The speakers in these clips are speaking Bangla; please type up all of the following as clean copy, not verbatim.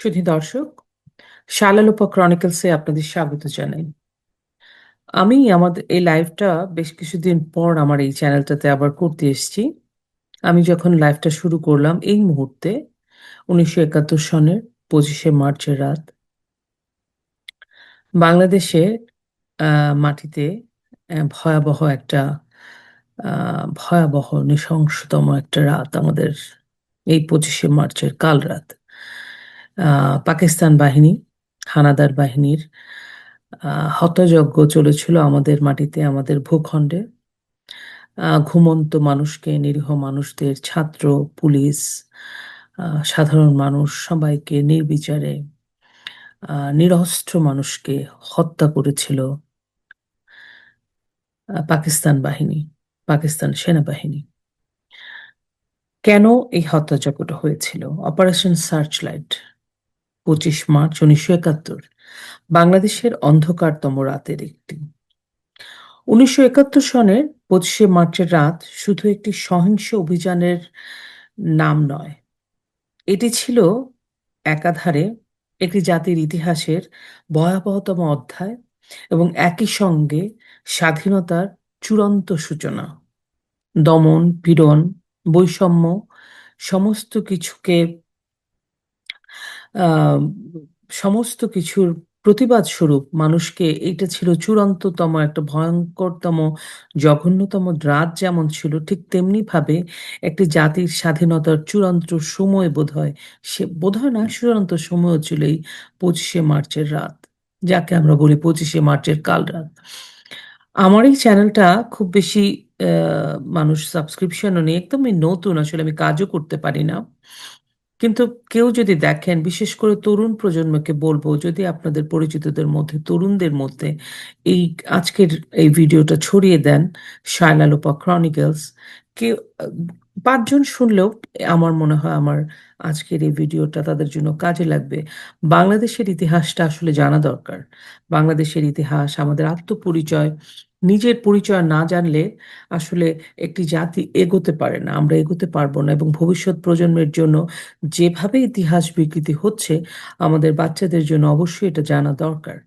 সুধী দর্শক, শালালোপা ক্রনিকলসে আপনাদের স্বাগত জানাই। আমি আমাদের এই লাইভটা বেশ কিছুদিন পর আমার এই চ্যানেলটাতে আবার করতে এসেছি। আমি যখন লাইভটা শুরু করলাম এই মুহূর্তে 1971 সনের 25শে মার্চের রাত বাংলাদেশে মাটিতে ভয়াবহ নৃশংসতম একটা রাত আমাদের এই 25শে মার্চের কাল রাত। পাকিস্তান বাহিনী, হানাদার বাহিনীর হত্যাযজ্ঞ চলেছিল আমাদের মাটিতে, আমাদের ভূখণ্ডে। ঘুমন্ত মানুষকে, নিরীহ মানুষদের, ছাত্র, পুলিশ, সাধারণ মানুষ সবাইকে নির্বিচারে নিরস্ত্র মানুষকে হত্যা করেছিল পাকিস্তান বাহিনী, পাকিস্তান সেনাবাহিনী। কেন এই হত্যাযজ্ঞটা হয়েছিল? অপারেশন সার্চলাইট, 25 মার্চ 1971, বাংলাদেশের অন্ধকারতম রাতের একটি। 1971 সনের 25শে মার্চের রাত শুধু একটি সহিংস অভিযানের নাম নয়, এটি ছিল একাধারে একটি জাতির ইতিহাসের ভয়াবহতম অধ্যায় এবং একই সঙ্গে স্বাধীনতার চূড়ান্ত সূচনা। দমন, পীড়ন, বৈষম্য সমস্ত কিছুকে আহ সমস্ত কিছুর প্রতিবাদ স্বরূপ মানুষকে, এটা ছিল চূড়ান্ততম একটা ভয়ঙ্করতম জঘন্যতম রাত। যেমন ছিল ঠিক তেমনি ভাবে একটি জাতির স্বাধীনতার চূড়ান্ত সময় বোধহয় না, চূড়ান্ত সময় ছিল এই 25শে মার্চের রাত, যাকে আমরা বলি 25শে মার্চের কাল রাত। আমার এই চ্যানেলটা খুব বেশি মানুষ সাবস্ক্রিপশনও নেই, একদমই নতুন, আসলে আমি কাজও করতে পারি না। কিন্তু কেউ যদি দেখেন, বিশেষ করে তরুণ প্রজন্মকে বলবো, যদি আপনাদের পরিচিতদের মধ্যে, তরুণদের মধ্যে এই আজকের এই ভিডিওটা ছড়িয়ে দেন, শায়লালোপা ক্রনিকলস, কেউ 5 জন শুনলেও আমার মনে হয় আমার আজকের এই ভিডিওটা তাদের জন্য কাজে লাগবে। বাংলাদেশের ইতিহাসটা আসলে জানা দরকার। বাংলাদেশের ইতিহাস, আমাদের আত্মপরিচয়, নিজের পরিচয় না জানলে আসলে একটি জাতি এগোতে পারে না, আমরা এগোতে পারবো না। এবং ভবিষ্যৎ প্রজন্মের জন্য যেভাবে ইতিহাস বিকৃতি হচ্ছে, আমাদের বাচ্চাদের জন্য অবশ্যই এটা জানা দরকার।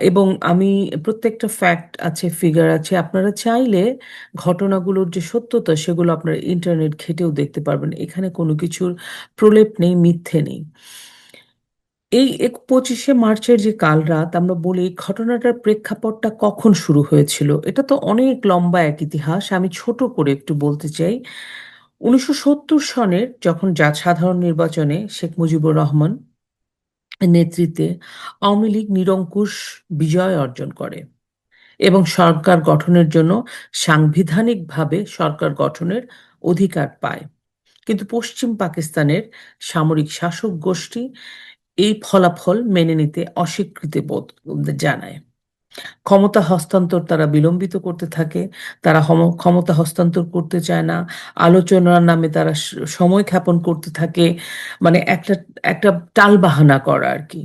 এবং আমি প্রত্যেকটা ফ্যাক্ট আছে, ফিগার আছে, আপনারা চাইলে ঘটনাগুলোর যে সত্যতা সেগুলো আপনারা ইন্টারনেট ঘেটেও দেখতে পারবেন। এখানে কোনো কিছুর প্রলেপ নেই, মিথ্যে নেই। এই 25শে মার্চের যে কাল রাত, আমরা বলি ঘটনাটার প্রেক্ষাপটটা কখন শুরু হয়েছিল। এটা তো অনেক লম্বা এক ইতিহাস, আমি ছোট করে একটু বলতে চাই। 1970 সনের যখন সাধারণ নির্বাচনে শেখ মুজিবুর রহমান নেতৃত্বে আওয়ামী লীগ নিরঙ্কুশ বিজয় অর্জন করে এবং সরকার গঠনের জন্য সাংবিধানিকভাবে সরকার গঠনের অধিকার পায়। কিন্তু পশ্চিম পাকিস্তানের সামরিক শাসক গোষ্ঠী এই ফলাফল মেনে নিতে অস্বীকৃতি বোধ জানায়। ক্ষমতা হস্তান্তর তারা বিলম্বিত করতে থাকে, তারা ক্ষমতা হস্তান্তর করতে চায় না, আলোচনার নামে তারা সময় ক্ষেপণ করতে থাকে, মানে একটা একটা টালবাহানা করা আর কি।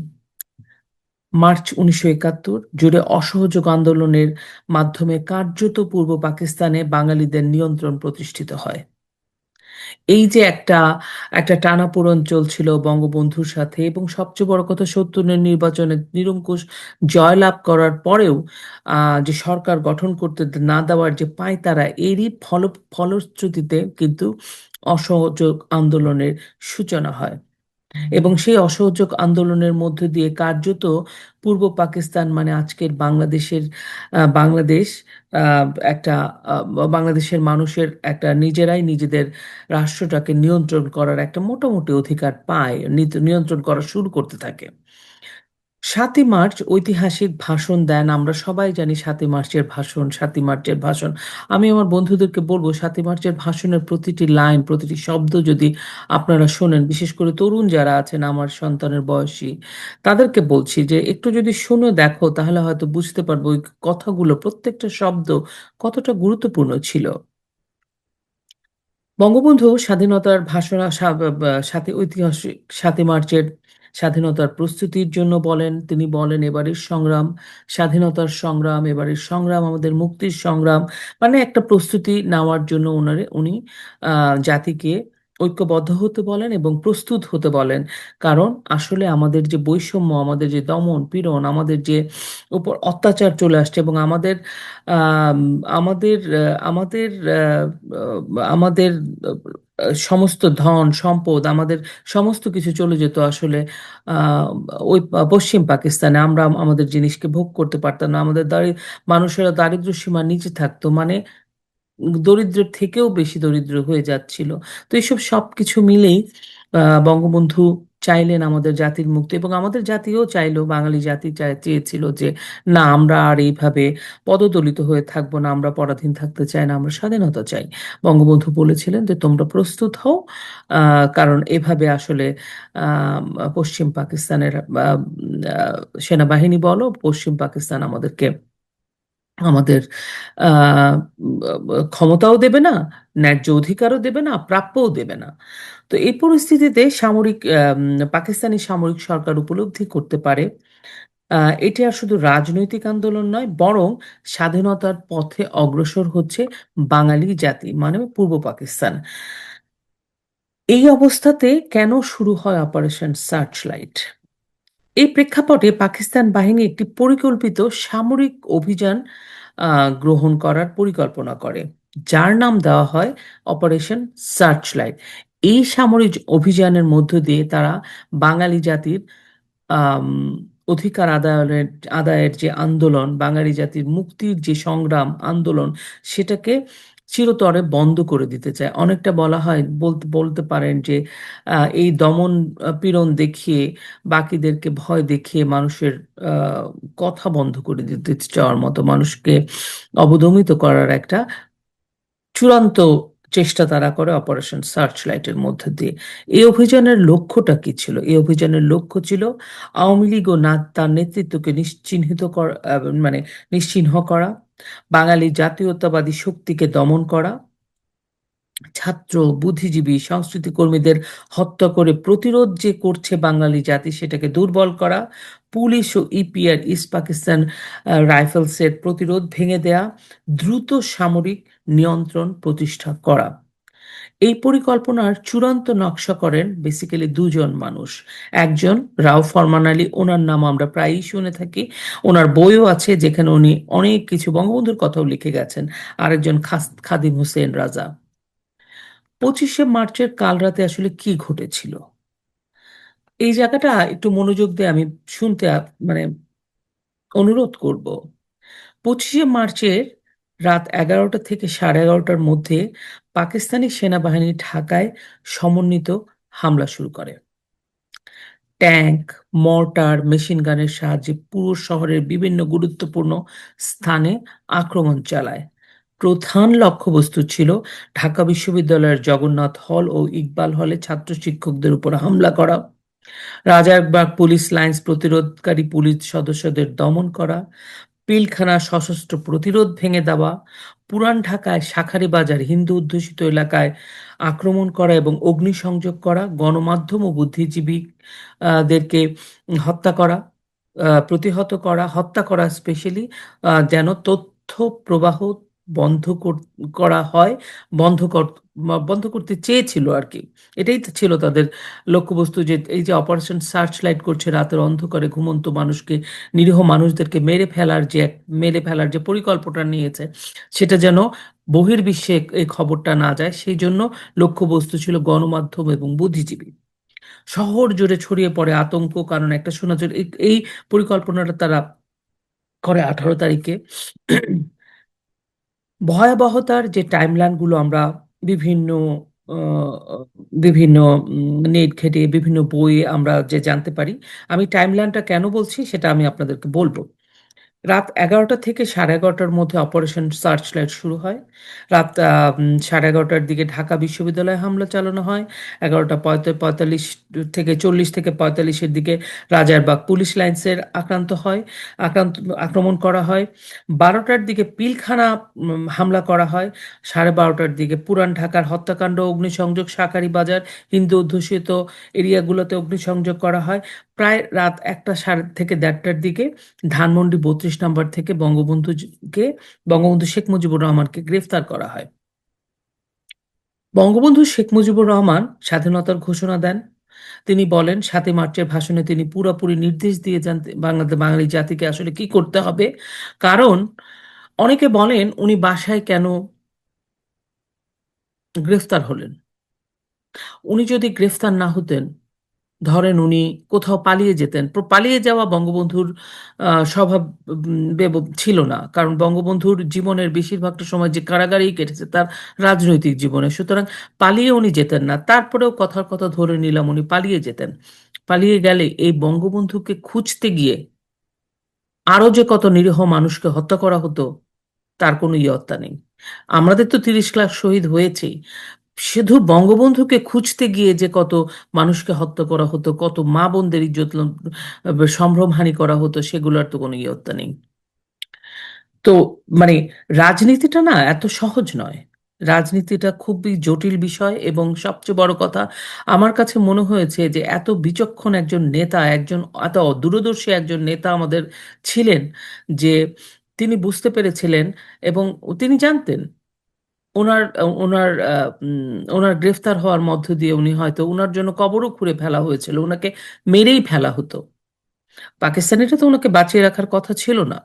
মার্চ 1971 জুড়ে অসহযোগ আন্দোলনের মাধ্যমে কার্যত পূর্ব পাকিস্তানে বাঙালিদের নিয়ন্ত্রণ প্রতিষ্ঠিত হয়। এই যে একটা একটা টানাপোড়েন চলছিল বঙ্গবন্ধুর সাথে, এবং সবচেয়ে বড় কথা, 70-এর নির্বাচনে নিরঙ্কুশ জয়লাভ করার পরেও যে সরকার গঠন করতে না দেওয়ার যে পায়তারা, এরই ফলশ্রুতিতে কিন্তু অসহযোগ আন্দোলনের সূচনা হয়। এবং সেই অসহযোগ আন্দোলনের মধ্য দিয়ে কার্যত পূর্ব পাকিস্তান, মানে আজকের বাংলাদেশের বাংলাদেশ, একটা বাংলাদেশের মানুষের একটা নিজেরাই নিজেদের রাষ্ট্রটাকে নিয়ন্ত্রণ করার একটা মোটামুটি অধিকার পায়, নিয়ন্ত্রণ করা শুরু করতে থাকে। 7ই মার্চ ঐতিহাসিক ভাষণ দেন, আমরা সবাই জানি 7ই মার্চের ভাষণ, 7ই মার্চের ভাষণ। আমি আমার বন্ধুদেরকে বলবো, 7ই মার্চের ভাষণের প্রতিটি লাইন, প্রতিটি শব্দ যদি আপনারা শোনেন, বিশেষ করে তরুণ যারা আছেন আমার সন্তানের বয়সী, তাদেরকে বলছি যে একটু যদি শুনে দেখো, তাহলে হয়তো বুঝতে পারবো ওই কথাগুলো, প্রত্যেকটা শব্দ কতটা গুরুত্বপূর্ণ ছিল। বঙ্গবন্ধু স্বাধীনতার ভাষণ, সাথে ঐতিহাসিক 7ই মার্চের স্বাধীনতার প্রস্তুতির জন্য বলেন, তিনি বলেন এবারের সংগ্রাম স্বাধীনতার সংগ্রাম, এবারের সংগ্রাম আমাদের মুক্তির সংগ্রাম। মানে একটা প্রস্তুতি নেওয়ার জন্য উনি জাতিকে ঐক্যবদ্ধ হতে বলেন এবং প্রস্তুত হতে বলেন। কারণ আসলে আমাদের যে বৈষম্য, আমাদের যে দমন পীড়ন, আমাদের যে উপর অত্যাচার চলে আসছে এবং আমাদের আম, আমাদের আমাদের আমাদের সমস্ত ধন সম্পদ, আমাদের সমস্ত কিছু চলে যেত আসলে আহ, ওই পশ্চিম পাকিস্তানে। আমরা আমাদের জিনিসকে ভোগ করতে পারতাম না, আমাদের মানুষেরা দারিদ্র্য সীমার নিচে থাকতো, মানে দরিদ্রের থেকেও বেশি দরিদ্র হয়ে যাচ্ছিল। তো এইসব সবকিছু মিলেই বঙ্গবন্ধু চাইলেন আমাদের জাতির মুক্তি, এবং আমাদের জাতিও চাইলো, বাঙালি জাতি চেয়েছিল যে না, আমরা আর এইভাবে পদদলিত হয়ে থাকবো না, আমরা পরাধীন থাকতে চাই না, আমরা স্বাধীনতা চাই। বঙ্গবন্ধু বলেছিলেন যে তোমরা প্রস্তুত হও, কারণ এভাবে আসলে আহ, পশ্চিম পাকিস্তানের সেনাবাহিনী বলো, পশ্চিম পাকিস্তান আমাদেরকে আমাদের আহ, ক্ষমতাও দেবে না, ন্যায্য অধিকারও দেবে না, প্রাপ্যও দেবে না। তো এই পরিস্থিতিতে পাকিস্তানি সামরিক সরকার উপলব্ধি করতে পারে এটি আর শুধু রাজনৈতিক আন্দোলন নয়, বরং স্বাধীনতার পথে অগ্রসর হচ্ছে বাঙালি জাতি, মানে পূর্ব পাকিস্তান। এই অবস্থাতে কেন শুরু হয় অপারেশন সার্চলাইট? এই প্রেক্ষাপটে পাকিস্তান বাহিনী একটি পরিকল্পিত সামরিক অভিযান গ্রহণ করার পরিকল্পনা করে, যার নাম দেওয়া হয় অপারেশন সার্চলাইট। এই সামরিক অভিযানের মধ্য দিয়ে তারা বাঙালি জাতির আম, অধিকার আদায়ের যে আন্দোলন, বাঙালি জাতির মুক্তির যে সংগ্রাম আন্দোলন, সেটাকে চিরতরে বন্ধ করে দিতে চায়। অনেকটা বলা হয়, বলতে বলতে পারেন যে এই দমন পীড়ন দেখিয়ে, বাকিদেরকে ভয় দেখিয়ে মানুষের আহ, কথা বন্ধ করে দিতে চাওয়ার মতো, মানুষকে অবদমিত করার একটা চূড়ান্ত চেষ্টা তারা করে অপারেশন সার্চ লাইটের মধ্যে দিয়ে। এই অভিযানের লক্ষ্যটা কি ছিল? এই অভিযানের লক্ষ্য ছিল আওয়ামী লীগ ও তার নেতৃত্বকে নিশ্চিহ্নিত করা, মানে নিশ্চিহ্ন করা, বাঙালি জাতীয়তাবাদী শক্তিকে দমন করা, ছাত্র, বুদ্ধিজীবী, সংস্কৃতি কর্মীদের হত্যা করে প্রতিরোধ যে করছে বাঙালি জাতি, সেটাকে দুর্বল করা, পুলিশ ও ইপিআর, ইস্ট পাকিস্তান রাইফেলসের প্রতিরোধ ভেঙে দেয়া, দ্রুত সামরিক নিয়ন্ত্রণ প্রতিষ্ঠা করা। এই পরিকল্পনার চূড়ান্ত নকশা করেন বেসিক্যালি দুজন মানুষ। একজন রাও ফরমান আলী, ওনার নাম আমরা প্রায়ই শুনে থাকি, ওনার বইও আছে যেখানে উনি অনেক কিছু বঙ্গবন্ধুর কথাও লিখে গেছেন। আরেকজন খাদিম হোসেন রাজা। 25শে মার্চের কাল রাতে আসলে কি ঘটেছিল, এই জায়গাটা একটু মনোযোগ দিয়ে আমি শুনতে মানে অনুরোধ করব। 25শে মার্চের রাত 11টা থেকে 11:30টার মধ্যে পাকিস্তানি সেনাবাহিনী ঢাকায় সমন্বিত হামলা শুরু করে। ট্যাঙ্ক, মর্টার, মেশিন গানের সাহায্যে পুরো শহরের বিভিন্ন গুরুত্বপূর্ণ স্থানে আক্রমণ চালায়। প্রধান লক্ষ্যবস্তু ছিল ঢাকা বিশ্ববিদ্যালয়ের জগন্নাথ হল ও ইকবাল হলে ছাত্র শিক্ষকদের উপর হামলা করা, রাজারবাগ পুলিশ লাইন্স প্রতিরোধকারী পুলিশ সদস্যদের দমন করা, পিলখানা সশস্ত্র প্রতিরোধ ভেঙে দেওয়া, পুরান ঢাকায় শাঁখারী বাজার হিন্দু অধ্যুষিত এলাকায় আক্রমণ করা এবং অগ্নিসংযোগ করা, গণমাধ্যম ও বুদ্ধিজীবী দেরকে হত্যা করা, প্রতিহত করা, হত্যা করা, স্পেশালি যেন তথ্য প্রবাহ বন্ধ করা হয়, বন্ধ কর- বন্ধ করতে চেয়েছিল আর কি। এটাই তো ছিল তাদের লক্ষ্যবস্তু, যে এই যে অপারেশন সার্চ লাইট করছে, রাতের অন্ধকারে ঘুমন্ত মানুষকে, নিরীহ মানুষদেরকে মেরে ফেলার যে পরিকল্পনা নিয়েছে, সেটা যেন বহির্বিশ্বে এই খবরটা না যায়, সেই জন্য লক্ষ্যবস্তু ছিল গণমাধ্যম এবং বুদ্ধিজীবী। শহর জুড়ে ছড়িয়ে পড়ে আতঙ্ক, কারণ একটা শোনা যায় এই পরিকল্পনাটা তারা করে 18 তারিখে। ভয়াবহতার যে টাইমলাইনগুলো আমরা বিভিন্ন বিভিন্ন নেট ঘেঁটে বিভিন্ন বইয়ে আমরা যে জানতে পারি, আমি টাইমলাইনটা কেন বলছি সেটা আমি আপনাদেরকে বলবো। রাত 11টা থেকে 11:30টার মধ্যে অপারেশন সার্চ লাইট শুরু হয়। রাত 11:30টার দিকে ঢাকা বিশ্ববিদ্যালয়ে হামলা চালানো হয়। 11টা 45 থেকে 40 থেকে 45-এর দিকে রাজারবাগ পুলিশ লাইন্সের আক্রান্ত আক্রমণ করা হয়। 12টার দিকে পিলখানা হামলা করা হয়। 12:30টার দিকে পুরান ঢাকার হত্যাকাণ্ড, অগ্নিসংযোগ, শাঁখারী বাজার, হিন্দু অধ্যুষিত এরিয়াগুলোতে অগ্নিসংযোগ করা হয়। প্রায় রাত 1টা সাড়ে থেকে 1:30টার দিকে ধানমন্ডি 32 নম্বর থেকে বঙ্গবন্ধু শেখ মুজিবুর রহমানকে গ্রেফতার করা হয়। বঙ্গবন্ধু শেখ মুজিবুর রহমান স্বাধীনতার ঘোষণা দেন। তিনি বলেন ৭ই মার্চের ভাষণে তিনি পুরোপুরি নির্দেশ দিয়ে যান বাঙালি জাতিকে আসলে কি করতে হবে। কারণ অনেকে বলেন উনি বাসায় কেন গ্রেফতার হলেন। উনি যদি গ্রেফতার না হতেন, ধরেন উনি কোথাও পালিয়ে যেতেন, পালিয়ে যাওয়া বঙ্গবন্ধুর স্বভাব ছিল না, কারণ বঙ্গবন্ধুর জীবনের বেশিরভাগটা সময় যে কারাগারেই কেটেছে তার রাজনৈতিক জীবনে, সুতরাং পালিয়ে উনি যেতেন না। তারপরেও কথার কথা ধরে নিলাম উনি পালিয়ে যেতেন। পালিয়ে গেলে এই বঙ্গবন্ধুকে খুঁজতে গিয়ে আরো যে কত নিরীহ মানুষকে হত্যা করা হতো তার কোনো ইয়ত্তা নেই। আমাদের তো ৩০ লাখ শহীদ হয়েছেই, শুধু বঙ্গবন্ধুকে খুঁজতে গিয়ে যে কত মানুষকে হত্যা করা হতো, কত মা বোনদের ইজ্জত সম্ভ্রমহানি করা হতো, সেগুলোর তো কোনো ইয়ত্তা নেই। তো মানে রাজনীতিটা না এত সহজ নয়। রাজনীতিটা খুবই জটিল বিষয়, এবং সবচেয়ে বড় কথা আমার কাছে মনে হয়েছে যে এত বিচক্ষণ একজন নেতা, একজন এত দূরদর্শী একজন নেতা আমাদের ছিলেন, যে তিনি বুঝতে পেরেছিলেন এবং তিনি জানতেন ওনার ওনার ওনার গ্রেফতার হওয়ার মধ্য দিয়ে উনি হয়তো ওনার জন্য কবরও খুঁড়ে ফেলা হয়েছিল, ওনাকে মেরেই ফেলা হতো। পাকিস্তানিরা তো ওনাকে বাঁচিয়ে রাখার কথা ছিল না।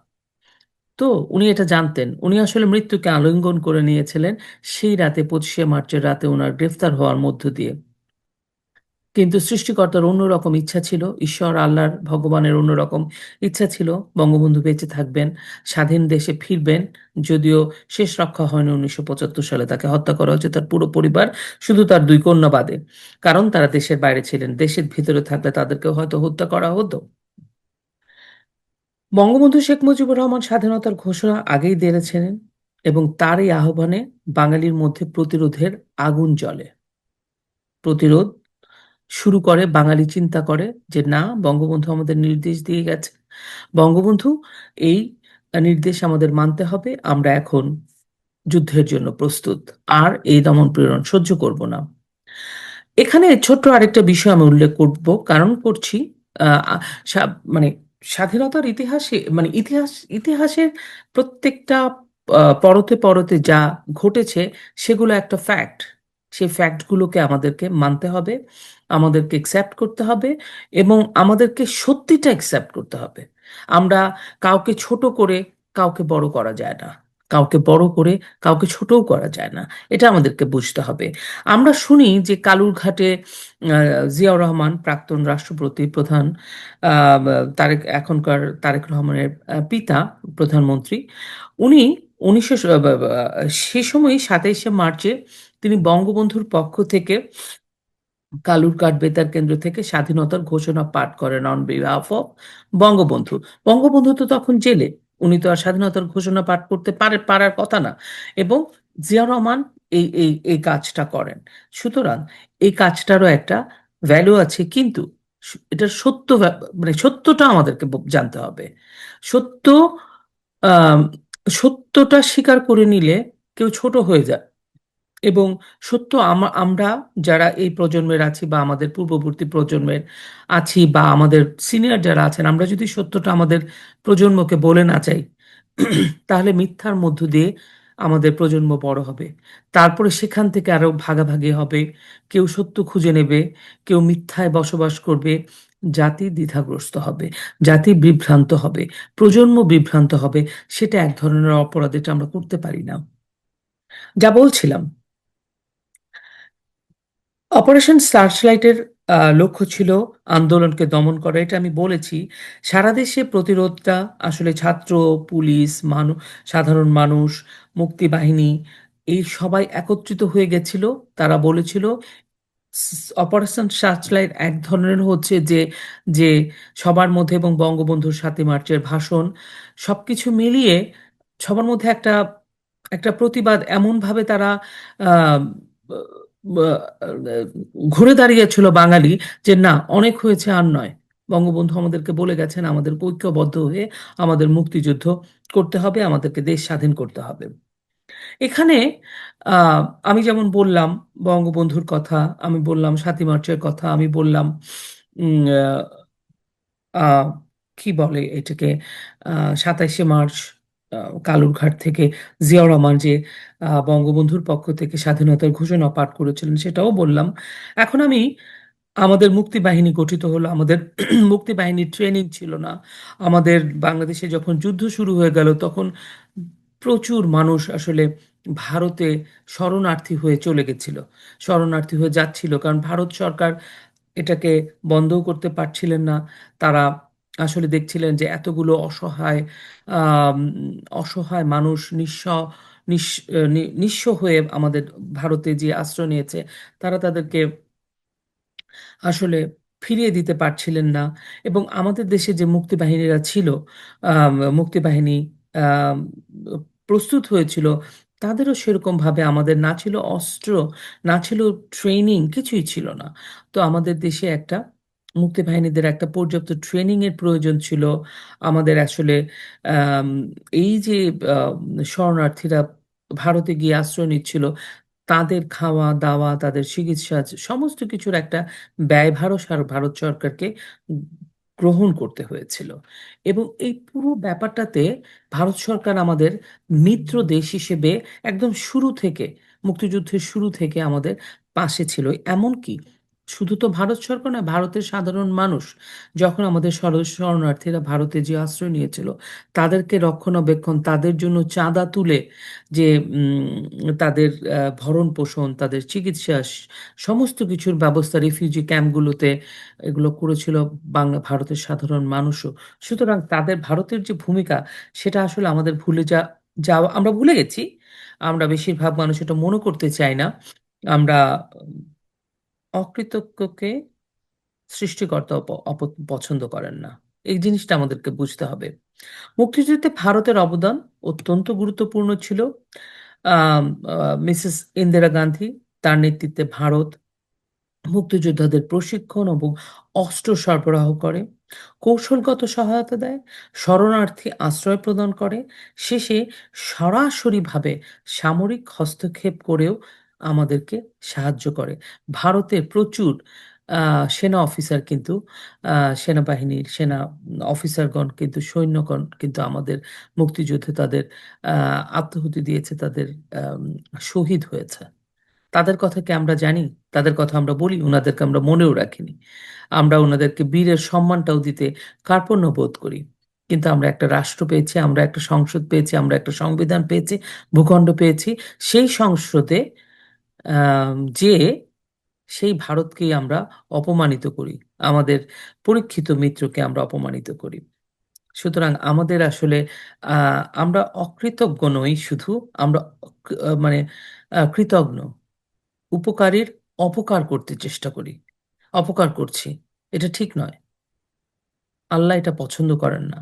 তো উনি এটা জানতেন, উনি আসলে মৃত্যুকে আলিঙ্গন করে নিয়েছিলেন সেই রাতে, ২৫শে মার্চের রাতে ওনার গ্রেফতার হওয়ার মধ্য দিয়ে। কিন্তু সৃষ্টিকর্তার অন্যরকম ইচ্ছা ছিল, ঈশ্বর আল্লাহর ভগবানের অন্যরকম ইচ্ছা ছিল, বঙ্গবন্ধু বেঁচে থাকবেন, স্বাধীন দেশে ফিরবেন। যদিও শেষ রক্ষা হয়নি, ১৯৭৫ সালে তাকে হত্যা করা হয়েছে, তার পুরো পরিবার, শুধু তার দুই কন্যা বাদে। কারণ তারা দেশের বাইরে ছিলেন, দেশের ভিতরে থাকলে তাদেরকেও হয়তো হত্যা করা হতো। বঙ্গবন্ধু শেখ মুজিবুর রহমান স্বাধীনতার ঘোষণা আগেই দিয়েছিলেন, এবং তার এই আহ্বানে বাঙালির মধ্যে প্রতিরোধের আগুন জ্বলে। প্রতিরোধ শুরু করে, বাঙালি চিন্তা করে যে না, বঙ্গবন্ধু আমাদের নির্দেশ দিয়ে গেছে, বঙ্গবন্ধু এই নির্দেশ আমাদের মানতে হবে, আমরা এখন যুদ্ধের জন্য প্রস্তুত, আর এই দমন পীড়ন সহ্য করব না। এখানে ছোট্ট আরেকটা বিষয় আমি উল্লেখ করব, কারণ করছি মানে স্বাধীনতার ইতিহাসে, মানে ইতিহাসের প্রত্যেকটা পরতে পরতে যা ঘটেছে সেগুলো একটা ফ্যাক্ট। সেই ফ্যাক্টগুলোকে আমাদেরকে মানতে হবে, আমাদেরকে অ্যাকসেপ্ট করতে হবে, এবং আমাদেরকে সত্যিটা অ্যাকসেপ্ট করতে হবে। আমরা কাউকে ছোট করে কাউকে বড় করা যায় না, কাউকে বড় করে কাউকে ছোটও করা যায় না, এটা আমাদেরকে বুঝতে হবে। আমরা শুনি যে কালুরঘাটে জিয়াউর রহমান, প্রাক্তন রাষ্ট্রপতি প্রধান, তারেক রহমানের পিতা, প্রধানমন্ত্রী, উনি ১৯০০ সে সময় ২৭শে মার্চে তিনি বঙ্গবন্ধুর পক্ষ থেকে কালুরঘাট বেতার কেন্দ্র থেকে স্বাধীনতার ঘোষণা পাঠ করেন on behalf of Bangabandhu. Bangabandhu তো তখন জেলে, উনি তো আর স্বাধীনতার ঘোষণা পাঠ করতে পারার কথা না। এবং জিয়া রহমান এই কাজটা করেন। সুতরাং এই কাজটারও একটা ভ্যালু আছে, কিন্তু এটার মানে সত্যটা আমাদেরকে জানতে হবে। সত্য, আহ সত্যটা স্বীকার করে নিলে কেউ ছোট হয়ে যায়, এবং সত্য আমরা যারা এই প্রজন্মের আছি, বা আমাদের পূর্ববর্তী প্রজন্মের আছি, বা আমাদের সিনিয়র যারা আছেন, আমরা যদি সত্যটা আমাদের প্রজন্মকে বলে না চাই, তাহলে মিথ্যার মধ্য দিয়ে আমাদের প্রজন্ম বড় হবে। তারপরে সেখান থেকে আরো ভাগাভাগি হবে, কেউ সত্য খুঁজে নেবে, কেউ মিথ্যায় বসবাস করবে। জাতি দ্বিধাগ্রস্ত হবে, জাতি বিভ্রান্ত হবে, প্রজন্ম বিভ্রান্ত হবে। সেটা এক ধরনের অপরাধ, এটা আমরা করতে পারি না। যা বলছিলাম, অপারেশন সার্চলাইটের লক্ষ্য ছিল আন্দোলনকে দমন করা, এটা আমি বলেছি। সারা দেশে প্রতিরোধটা আসলে ছাত্র, পুলিশ, সাধারণ মানুষ, মুক্তিবাহিনী, এই সবাই একত্রিত হয়ে গেছিল। তারা বলেছিল অপারেশন সার্চলাইট এক ধরনের হচ্ছে যে যে সবার মধ্যে, এবং বঙ্গবন্ধুর ৭ই মার্চের ভাষণ, সবকিছু মিলিয়ে সবার মধ্যে একটা একটা প্রতিবাদ, এমনভাবে তারা আহ, ঘুরে দাঁড়িয়েছিল বাঙালি, যে না, অনেক হয়েছে, আর নয়। বঙ্গবন্ধু আমাদেরকে বলে গেছেন আমাদের ঐক্যবদ্ধ হয়ে আমাদের মুক্তিযুদ্ধ করতে হবে, আমাদেরকে দেশ স্বাধীন করতে হবে। এখানে আহ, আমি যেমন বললাম বঙ্গবন্ধুর কথা, আমি বললাম ৭ই মার্চের কথা, আমি বললাম উম, আহ, আহ, কি বলে এটাকে, ২৭শে মার্চ, কালুরঘাট থেকে জিয়াউর রহমান যে বঙ্গবন্ধুর পক্ষ থেকে স্বাধীনতার ঘোষণা পাঠ করেছিলেন সেটাও বললাম। এখন আমি আমাদের মুক্তিবাহিনী গঠিত হলো, আমাদের মুক্তিবাহিনীর ট্রেনিং ছিল না। আমাদের বাংলাদেশে যখন যুদ্ধ শুরু হয়ে গেল তখন প্রচুর মানুষ আসলে ভারতে শরণার্থী হয়ে চলে গেছিল, শরণার্থী হয়ে যাচ্ছিল, কারণ ভারত সরকার এটাকে বন্ধও করতে পারছিলেন না। তারা আসলে দেখছিলেন যে এতগুলো আম, অসহায় মানুষ নিঃস্ব হয়ে আমাদের ভারতে যে আশ্রয় নিয়েছে, তারা তাদেরকে আসলে ফিরিয়ে দিতে পারছিলেন না। এবং আমাদের দেশে যে মুক্তিবাহিনীরা ছিল, মুক্তিবাহিনী আম, প্রস্তুত হয়েছিল, তাদেরও সেরকমভাবে আমাদের না ছিল অস্ত্র, না ছিল ট্রেনিং, কিছুই ছিল না। তো আমাদের দেশে একটা মুক্তিবাহিনীদের একটা পর্যাপ্ত ট্রেনিং এর প্রয়োজন ছিল। আমাদের আসলে আম, এই যে আম, শরণার্থীরা ভারতে গিয়ে আশ্রয় নিচ্ছিল, তাদের খাওয়া দাওয়া, তাদের চিকিৎসা, সমস্ত কিছুর একটা ব্যয়ভারও ভারত সরকারকে গ্রহণ করতে হয়েছিল। এবং এই পুরো ব্যাপারটাতে ভারত সরকার আমাদের মিত্র দেশ হিসেবে একদম শুরু থেকে, মুক্তিযুদ্ধের শুরু থেকে আমাদের পাশে ছিল। এমনকি শুধু তো ভারত সরকার না, ভারতের সাধারণ মানুষ যখন আমাদের শরণার্থীরা ভারতে যে আশ্রয় নিয়েছিল, তাদেরকে রক্ষণাবেক্ষণ, তাদের জন্য চাঁদা তুলে যে তাদের ভরণ পোষণ, তাদের চিকিৎসা, সমস্ত কিছুর ব্যবস্থা রিফিউজি ক্যাম্পগুলোতে এগুলো করেছিল ভারতের সাধারণ মানুষও। সুতরাং তাদের, ভারতের যে ভূমিকা, সেটা আসলে আমাদের যাওয়া আমরা ভুলে গেছি। আমরা বেশিরভাগ মানুষ এটা মনে করতে চাই না। আমরা অকৃতজ্ঞকে সৃষ্টিকর্তা পছন্দ করেন না। এই জিনিসটা আমাদেরকে বুঝতে হবে। মুক্তিযুদ্ধে ভারতের অবদান অত্যন্ত গুরুত্বপূর্ণ ছিল। মিসেস ইন্দিরা গান্ধী, তার নেতৃত্বে ভারত মুক্তিযোদ্ধাদের প্রশিক্ষণ এবং অস্ত্র সরবরাহ করে, কৌশলগত সহায়তা দেয়, শরণার্থী আশ্রয় প্রদান করে, শেষে সরাসরিভাবে সামরিক হস্তক্ষেপ করেও আমাদেরকে সাহায্য করে। ভারতের প্রচুর সেনা অফিসার কিন্তু, সেনাবাহিনীর অফিসারগণ কিন্তু, সৈন্যগণ কিন্তু আমাদের মুক্তিযুদ্ধে তাদের আত্মাহুতি দিয়েছে, তাদের আম, শহীদ হয়েছে। তাদের কথা কি আমরা জানি? তাদের কথা আমরা বলি? ওনাদেরকে আমরা মনেও রাখিনি। আমরা ওনাদেরকে বীরের সম্মানটাও দিতে কার্পণ্য বোধ করি। কিন্তু আমরা একটা রাষ্ট্র পেয়েছি, আমরা একটা সংসদ পেয়েছি, আমরা একটা সংবিধান পেয়েছি, ভূখণ্ড পেয়েছি। সেই সংসদে যে সেই ভারতকেই আমরা অপমানিত করি, আমাদের পরীক্ষিত মিত্রকে আমরা অপমানিত করি। সুতরাং আমাদের আসলে আমরা অকৃতজ্ঞ নই শুধু, আমরা মানে কৃতজ্ঞ। উপকারীর অপকার করতে চেষ্টা করি, অপকার করছি, এটা ঠিক নয়। আল্লাহ এটা পছন্দ করেন না।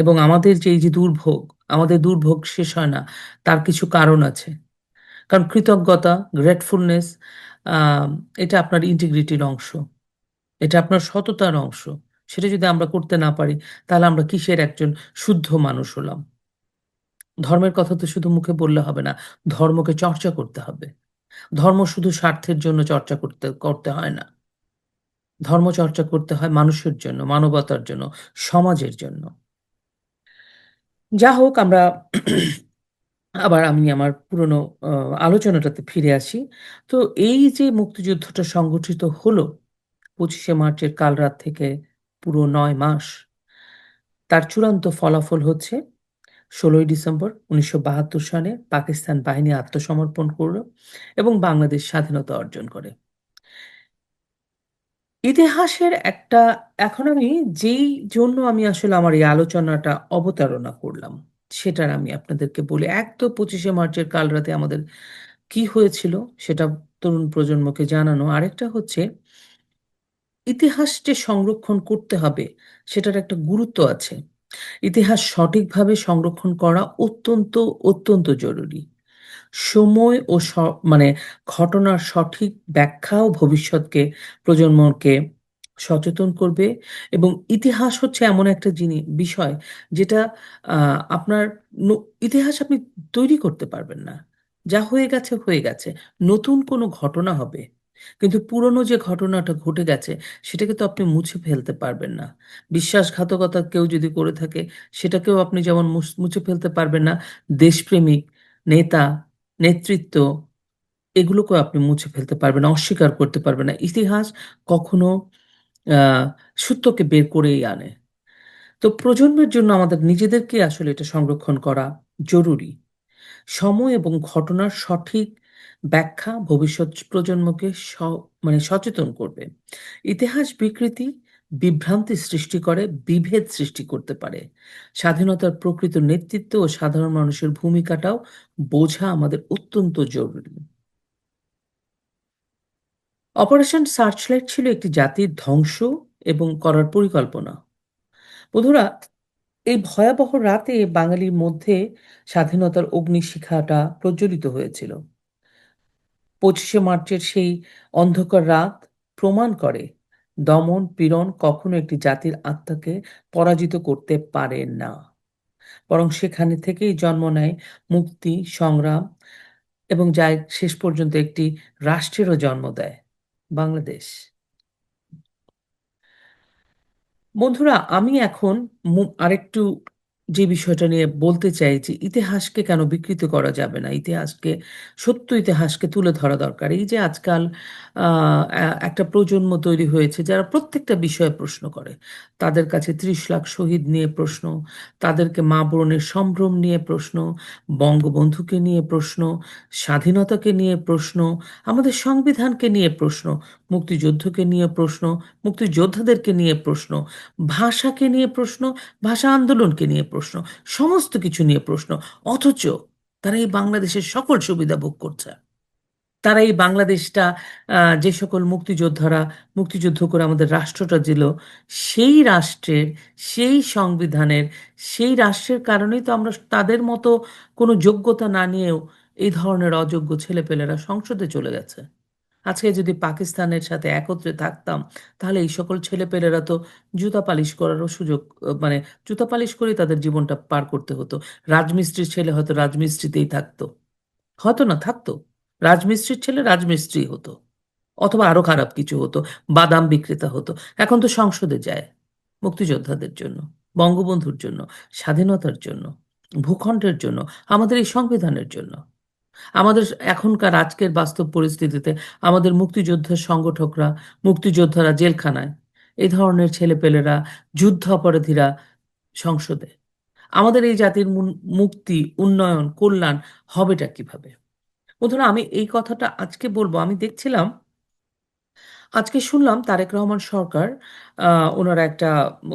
এবং আমাদের যে এই যে দুর্ভোগ, আমাদের দুর্ভোগ শেষ হয় না, তার কিছু কারণ আছে। কারণ কৃতজ্ঞতা, গ্রেটফুলনেস, এটা আপনার ইন্টিগ্রিটির অংশ, এটা আপনার সততার অংশ। সেটা যদি আমরা করতে না পারি, তাহলে আমরা কিসের একজন শুদ্ধ মানুষ হলাম? ধর্মের কথা তো শুধু মুখে বললে হবে না, ধর্মকে চর্চা করতে হবে। ধর্ম শুধু স্বার্থের জন্য চর্চা করতে করতে হয় না, ধর্ম চর্চা করতে হয় মানুষের জন্য, মানবতার জন্য, সমাজের জন্য। যা হোক, আমরা আবার আমি আমার পুরনো আলোচনাটাতে ফিরে আসি। তো এই যে মুক্তিযুদ্ধটা সংগঠিত হলো 25শে মার্চের কাল রাত থেকে পুরো 9 মাস, তার চূড়ান্ত ফলাফল হচ্ছে 16ই ডিসেম্বর 1972 সালে পাকিস্তান বাহিনী আত্মসমর্পণ করল এবং বাংলাদেশ স্বাধীনতা অর্জন করে। ইতিহাসের একটা, এখন আমি যেই জন্য আমি আসলে আমার এই আলোচনাটা অবতারণা করলাম, সেটার আমি আপনাদেরকে বলি। এক তো 25শে মার্চের কাল রাতে আমাদের কি হয়েছিল সেটা তরুণ প্রজন্মকে জানানো। আরেকটা হচ্ছে ইতিহাস যে সংরক্ষণ করতে হবে, সেটার একটা গুরুত্ব আছে। ইতিহাস সঠিকভাবে সংরক্ষণ করা অত্যন্ত অত্যন্ত জরুরি। সময় ও মানে ঘটনার সঠিক ব্যাখ্যাও ভবিষ্যৎকে, প্রজন্মকে সচেতন করবে। এবং ইতিহাস হচ্ছে এমন একটা বিষয় যেটা আপনার ইতিহাস আপনি তৈরি করতে পারবেন না। যা হয়ে গেছে হয়ে গেছে, নতুন কোনো ঘটনা হবে, কিন্তু পুরনো যে ঘটনাটা ঘটে গেছে সেটাকে তো আপনি মুছে ফেলতে পারবেন না। বিশ্বাসঘাতকতা কেউ যদি করে থাকে সেটাকেও আপনি যেমন মুছে ফেলতে পারবেন না, দেশপ্রেমিক নেতা, নেতৃত্ব এগুলোকেও আপনি মুছে ফেলতে পারবেন না, অস্বীকার করতে পারবেন না। ইতিহাস কখনো আ সত্যকে বের করেই আনে। তো প্রজন্মের জন্য আমাদের নিজেদেরকে আসলে এটা সংরক্ষণ করা জরুরি। সময় এবং ঘটনার সঠিক ব্যাখ্যা ভবিষ্যৎ প্রজন্মকে সচেতন করবে। ইতিহাস বিকৃতি বিভ্রান্তি সৃষ্টি করে, বিভেদ সৃষ্টি করতে পারে। স্বাধীনতার প্রকৃত নেতৃত্ব ও সাধারণ মানুষের ভূমিকাটাও বোঝা আমাদের অত্যন্ত জরুরি। অপারেশন সার্চলাইট ছিল একটি জাতির ধ্বংস এবং করার পরিকল্পনা। বন্ধুরা, এই ভয়াবহ রাতে বাঙালির মধ্যে স্বাধীনতার অগ্নিশিখাটা প্রজ্বলিত হয়েছিল। ২৫শে মার্চের সেই অন্ধকার রাত প্রমাণ করে দমন পীড়ন কখনো একটি জাতির আত্মাকে পরাজিত করতে পারে না। বরং সেখানে থেকেই জন্ম নেয় মুক্তি, সংগ্রাম এবং যা শেষ পর্যন্ত একটি রাষ্ট্রেরও জন্ম দেয়, বাংলাদেশ। বন্ধুরা, আমি এখন আরেকটু যে বিষয়টা নিয়ে বলতে চাই যে ইতিহাসকে কেন বিকৃত করা যাবে না? সত্য ইতিহাসকে তুলে ধরা দরকার। এই যে আজকাল আ একটা প্রজন্ম তৈরি হয়েছে যারা প্রত্যেকটা বিষয়ে প্রশ্ন করে। তাদের কাছে ৩০ লাখ শহীদ নিয়ে প্রশ্ন, তাদেরকে মা বোনের সম্ভ্রম নিয়ে প্রশ্ন, বঙ্গবন্ধুকে নিয়ে প্রশ্ন, স্বাধীনতাকে নিয়ে প্রশ্ন, আমাদের সংবিধানকে নিয়ে প্রশ্ন, মুক্তিযুদ্ধকে নিয়ে প্রশ্ন, মুক্তিযোদ্ধাদেরকে নিয়ে প্রশ্ন, ভাষাকে নিয়ে প্রশ্ন, ভাষা আন্দোলনকে নিয়ে প্রশ্ন, সমস্ত কিছু নিয়ে প্রশ্ন। অথচ তারা এই বাংলাদেশের সকল সুবিধা ভোগ করছে। তারা এই বাংলাদেশটা যে সকল মুক্তিযোদ্ধারা মুক্তিযুদ্ধ করে আমাদের রাষ্ট্রটা দিল, সেই রাষ্ট্রের, সেই সংবিধানের, সেই রাষ্ট্রের কারণেই তো আমরা তাদের মতো কোনো যোগ্যতা না নিয়েও এই ধরনের অযোগ্য ছেলেপেলেরা সংসদে চলে গেছে। আজকে যদি পাকিস্তানের সাথে একত্রে থাকতাম, তাহলে এই সকল ছেলেপেলেরা তো জুতা পালিশ করারও সুযোগ মানে জুতা পালিশ করেই তাদের জীবনটা পার করতে হতো। রাজমিস্ত্রির ছেলে হয়তো রাজমিস্ত্রিতেই থাকতো। হয়তো না, থাকতো। রাজমিস্ত্রির ছেলে রাজমিস্ত্রিই হতো। অথবা আরো খারাপ কিছু হতো। বাদাম বিক্রেতা হতো। এখন তো সংসদে যায়। মুক্তিযোদ্ধাদের জন্য, বঙ্গবন্ধুর জন্য, স্বাধীনতার জন্য, ভূখণ্ডের জন্য, আমাদের এই সংবিধানের জন্য। আমাদের এখনকার আজকের বাস্তব পরিস্থিতিতে আমাদের মুক্তিযোদ্ধার সংগঠকরা, মুক্তিযোদ্ধারা জেলখানায়। এই ধরনের ছেলেপেলেরা, যুদ্ধ অপরাধীরা সংসদে। আমাদের এই জাতির মুক্তি, উন্নয়ন, কল্যাণ হবেটা কিভাবে? বন্ধুরা, আমি এই কথাটা আজকে বলব। আমি দেখছিলাম আজকে শুনলাম তারেক রহমান সরকার আ উনারা একটা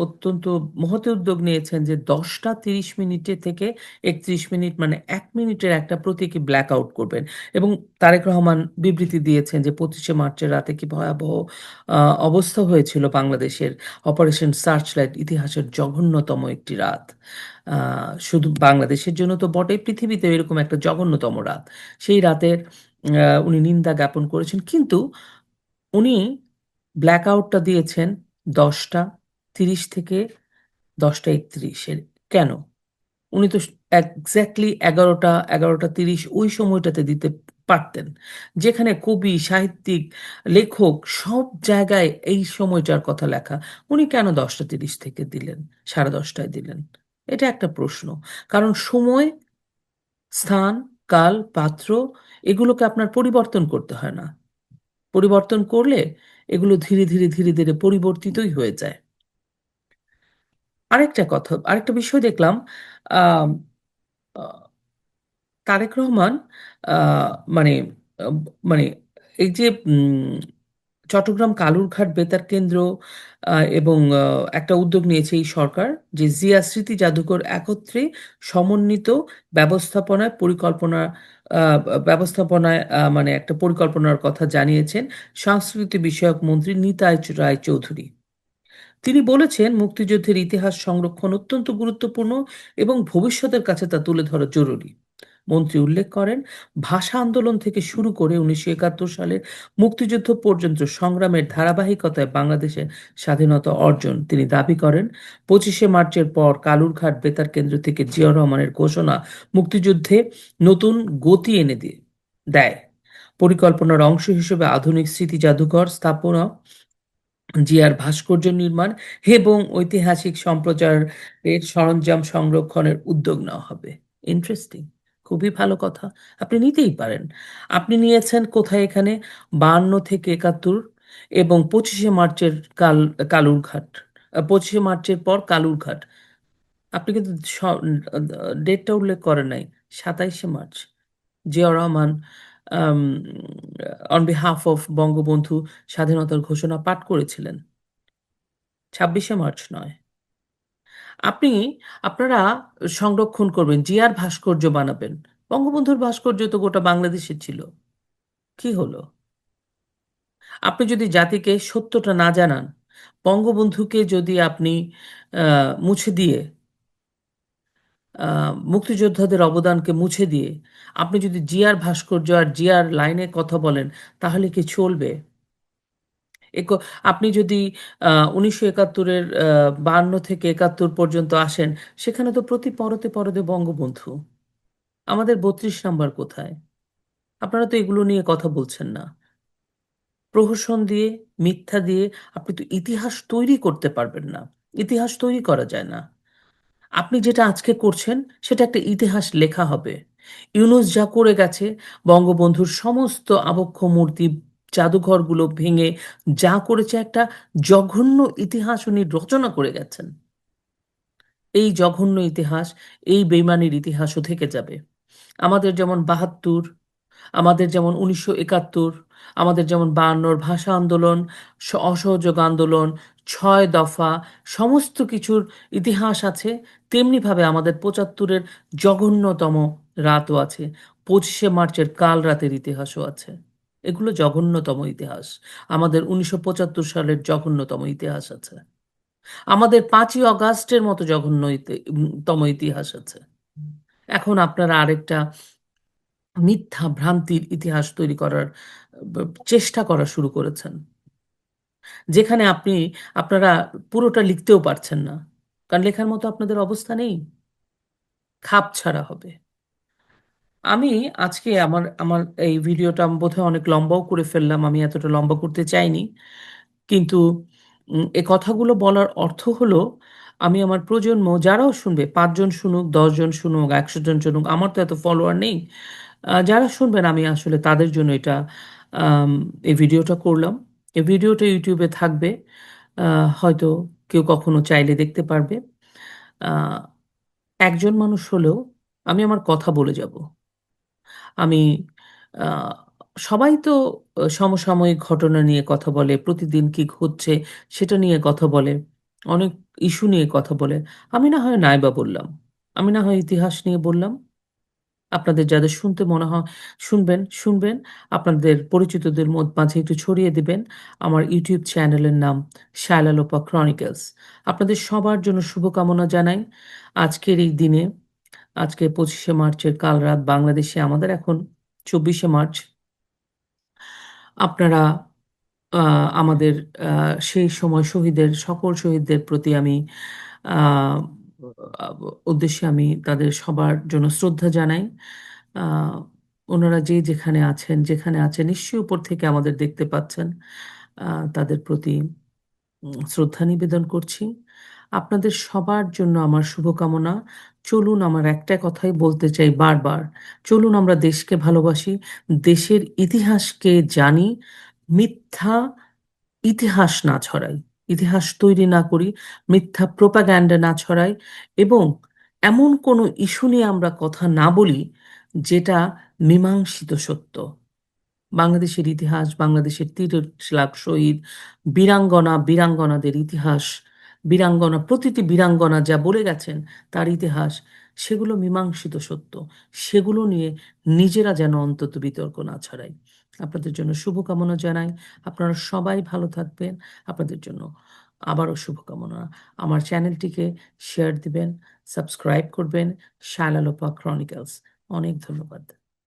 অত্যন্ত মহতি উদ্যোগ নিয়েছেন যে ১০টা ৩০ মিনিটে থেকে ৩১ মিনিট মানে ১ মিনিটের একটা প্রতীকী ব্ল্যাক আউট করবেন। এবং তারেক রহমান বিবৃতি দিয়েছেন যে ২৫শে মার্চের রাতে কি ভয়াবহ আ অবস্থা হয়েছিল বাংলাদেশের। অপারেশন সার্চলাইট ইতিহাসের জঘন্যতম একটি রাত। আ শুধু বাংলাদেশের জন্য তো বটেই, পৃথিবীতেও এরকম একটা জঘন্যতম রাত। সেই রাতের উনি নিন্দা জ্ঞাপন করেছেন। কিন্তু উনি ব্ল্যাক আউটটা দিয়েছেন ১০টা ৩০ থেকে ১০টা ৩১ এর। কেন? উনি তো এক্সাক্টলি ১১টা ৩০ ওই সময়টাতে দিতে পারতেন। যেখানে কবি, সাহিত্যিক, লেখক সব জায়গায় এই সময়টার কথা লেখা। উনি কেন ১০টা ৩০ থেকে দিলেন? ১০:৩০ দিলেন? এটা একটা প্রশ্ন। কারণ সময়, স্থান, কাল, পাত্র এগুলোকে আপনার পরিবর্তন করতে হয় না। পরিবর্তন করলে এগুলো ধীরে ধীরে পরিবর্তিতই হয়ে যায়। আরেকটা বিষয় দেখলাম, আম আ তারেক রহমান আ মানে আ মানে এই যে চট্টগ্রাম কালুরঘাট বেতার কেন্দ্র এবং একটা উদ্যোগ নিয়েছে এই সরকার যে জিয়া স্মৃতি জাদুঘর একত্রে সমন্বিত ব্যবস্থাপনায় পরিকল্পনা আ ব্যবস্থাপনায় মানে একটা পরিকল্পনার কথা জানিয়েছেন সংস্কৃতি বিষয়ক মন্ত্রী নিতাই রায়চৌধুরী। তিনি বলেছেন, মুক্তিযুদ্ধের ইতিহাস সংরক্ষণ অত্যন্ত গুরুত্বপূর্ণ এবং ভবিষ্যতের কাছে তা তুলে ধরা জরুরি। মন্ত্রী উল্লেখ করেন, ভাষা আন্দোলন থেকে শুরু করে ১৯৭১ সালের মুক্তিযুদ্ধ পর্যন্ত সংগ্রামের ধারাবাহিকতায় বাংলাদেশের স্বাধীনতা অর্জন। তিনি দাবি করেন, ২৫শে মার্চের পর কালুরঘাট বেতার কেন্দ্র থেকে জিয়াউর রহমানের ঘোষণা মুক্তিযুদ্ধে নতুন গতি এনে দেয়। পরিকল্পনার অংশ হিসেবে আধুনিক স্মৃতি জাদুঘর স্থাপনা, জিয়ার ভাস্কর্য নির্মাণ এবং ঐতিহাসিক সম্প্রচারের সরঞ্জাম সংরক্ষণের উদ্যোগ নেওয়া হবে। ইন্টারেস্টিং। খুবই ভালো কথা। আপনি নিতেই পারেন। আপনি নিয়েছেন কোথায় এখানে? ৫২ থেকে ৭১ এবং ২৫শে মার্চের কালুরঘাট। ২৫শে মার্চের পর কালুরঘাট। আপনি কিন্তু ডেটটা উল্লেখ করেন নাই। ২৭শে মার্চ। জিয়াউর রহমান আম on behalf of বঙ্গবন্ধু স্বাধীনতার ঘোষণা পাঠ করেছিলেন। ২৬শে মার্চ নয়। আপনি আপনারা সংরক্ষণ করবেন, জিয়ার ভাস্কর্য বানাবেন। বঙ্গবন্ধুর ভাস্কর্য তো গোটা বাংলাদেশে ছিল। কি হলো? আপনি যদি জাতিকে সত্যটা না জানান, বঙ্গবন্ধুকে যদি আপনি আ মুছে দিয়ে আ মুক্তিযোদ্ধাদের অবদানকে মুছে দিয়ে আপনি যদি জিয়ার ভাস্কর্য আর জিয়ার লাইনে কথা বলেন, তাহলে কি চলবে? এক আপনি যদি ১৯৭১ এর ৫২ থেকে ৭১ পর্যন্ত আসেন, সেখানে তো প্রতি পরতে, পরতে বঙ্গবন্ধু। আমাদের ৩২ নাম্বার কোথায়? আপনারা তো এগুলো নিয়ে কথা বলছেন না। প্রহসন দিয়ে, মিথ্যা দিয়ে আপনি তো ইতিহাস তৈরি করতে পারবেন না। ইতিহাস তৈরি করা যায় না। আপনি যেটা আজকে করছেন, সেটা একটা ইতিহাস লেখা হবে। ইউনূস যা করে গেছে, বঙ্গবন্ধুর সমস্ত আবক্ষ মূর্তি, জাদুঘরগুলো ভেঙে যা করেছে, একটা জঘন্য ইতিহাস উনি রচনা করে গেছেন। এই জঘন্য ইতিহাস, এই বেইমানির ইতিহাসও থেকে যাবে। আমাদের যেমন ৭২, আমাদের যেমন ১৯৭১, আমাদের যেমন ৫২ র ভাষা আন্দোলন, অসহযোগ আন্দোলন, ৬ দফা, সমস্ত কিছুর ইতিহাস আছে, তেমনিভাবে আমাদের ৭৫ এর জঘন্যতম রাতও আছে। ২৫শে মার্চের কাল রাতের ইতিহাসও আছে। এগুলো জঘন্যতম ইতিহাস। আমাদের ১৯৭৫ সালের জঘন্যতম ইতিহাস আছে। আমাদের ৫ই অগাস্টের মতো জঘন্য তম ইতিহাস আছে। এখন আপনারা আরেকটা মিথ্যা ভ্রান্তির ইতিহাস তৈরি করার ব চেষ্টা করা শুরু করেছেন। যেখানে আপনারা পুরোটা লিখতেও পারছেন না। কারণ লেখার মতো আপনাদের অবস্থা নেই। খাপ ছাড়া হবে। আমি আজকে আমার আমার এই ভিডিওটা আমি বোধহয় অনেক লম্বাও করে ফেললাম। আমি এতটা লম্বা করতে চাইনি। কিন্তু এ কথাগুলো বলার অর্থ হলো, আমি আমার প্রজন্ম যারাও শুনবে, ৫ জন শুনুক, ১০ জন শুনুক, ১০০ জন শুনুক, আমার তো এত ফলোয়ার নেই। যারা শুনবেন আমি আসলে তাদের জন্য এটা আম এই ভিডিওটা করলাম। এই ভিডিওটা YouTube এ থাকবে। আ হয়তো কেউ কখনো চাইলে দেখতে পারবে। আ একজন মানুষ হলেও আমি আমার কথা বলে যাব। আমি আ সবাই তো সমসাময়িক ঘটনা নিয়ে কথা বলে, প্রতিদিন কি ঘটছে সেটা নিয়ে কথা বলে, অনেক ইস্যু নিয়ে কথা বলে। আমি না হয় নাইবা বললাম। আমি না হয় ইতিহাস নিয়ে বললাম। আপনাদের যাদের শুনতে মনে হয় শুনবেন, শুনবেন। আপনাদের পরিচিতদের মাঝে একটু ছড়িয়ে দিবেন। আমার YouTube চ্যানেলের নাম শায়লা লোপা ক্রনিকলস। আপনাদের সবার জন্য শুভকামনা জানাই। আজকের এই দিনে, আজকে ২৫শে মার্চের কাল রাত বাংলাদেশে, আমাদের এখন ২৪শে মার্চ। আপনারা আ আমাদের আ সেই সময় সকল শহীদদের প্রতি আমি আ আ উদ্দেশ্যে আমি তাদের সবার জন্য শ্রদ্ধা জানাই। আ ওনারা যে যেখানে আছেন নিশ্চয়ই উপর থেকে আমাদের দেখতে পাচ্ছেন। আ তাদের প্রতি শ্রদ্ধা নিবেদন করছি। আপনাদের সবার জন্য আমার শুভকামনা। চলুন, আমার একটা কথাই বলতে চাই বারবার। চলুন আমরা দেশকে ভালোবাসি, দেশের ইতিহাসকে জানি, মিথ্যা ইতিহাস না ছড়াই। ইতিহাস তৈরি না করি, মিথ্যা প্রোপাগ্যান্ডা না ছড়াই এবং এমন কোনো ইস্যু নিয়ে আমরা কথা না বলি যেটা মীমাংসিত সত্য। বাংলাদেশের ইতিহাস, বাংলাদেশের ৩০ লাখ শহীদ, বীরাঙ্গনাদের ইতিহাস, প্রতিটি বীরাঙ্গনা যা বলে গেছেন তার ইতিহাস, সেগুলো মীমাংসিত সত্য। সেগুলো নিয়ে নিজেরা যেন অন্তত বিতর্ক না ছড়াই। আপনাদের জন্য শুভকামনা জানাই। আপনারা সবাই ভালো থাকবেন। আপনাদের জন্য আবারও শুভকামনা। আমার চ্যানেলটিকে শেয়ার দিবেন, সাবস্ক্রাইব করবেন। শায়লা লোপা ক্রনিকলস। অনেক ধন্যবাদ।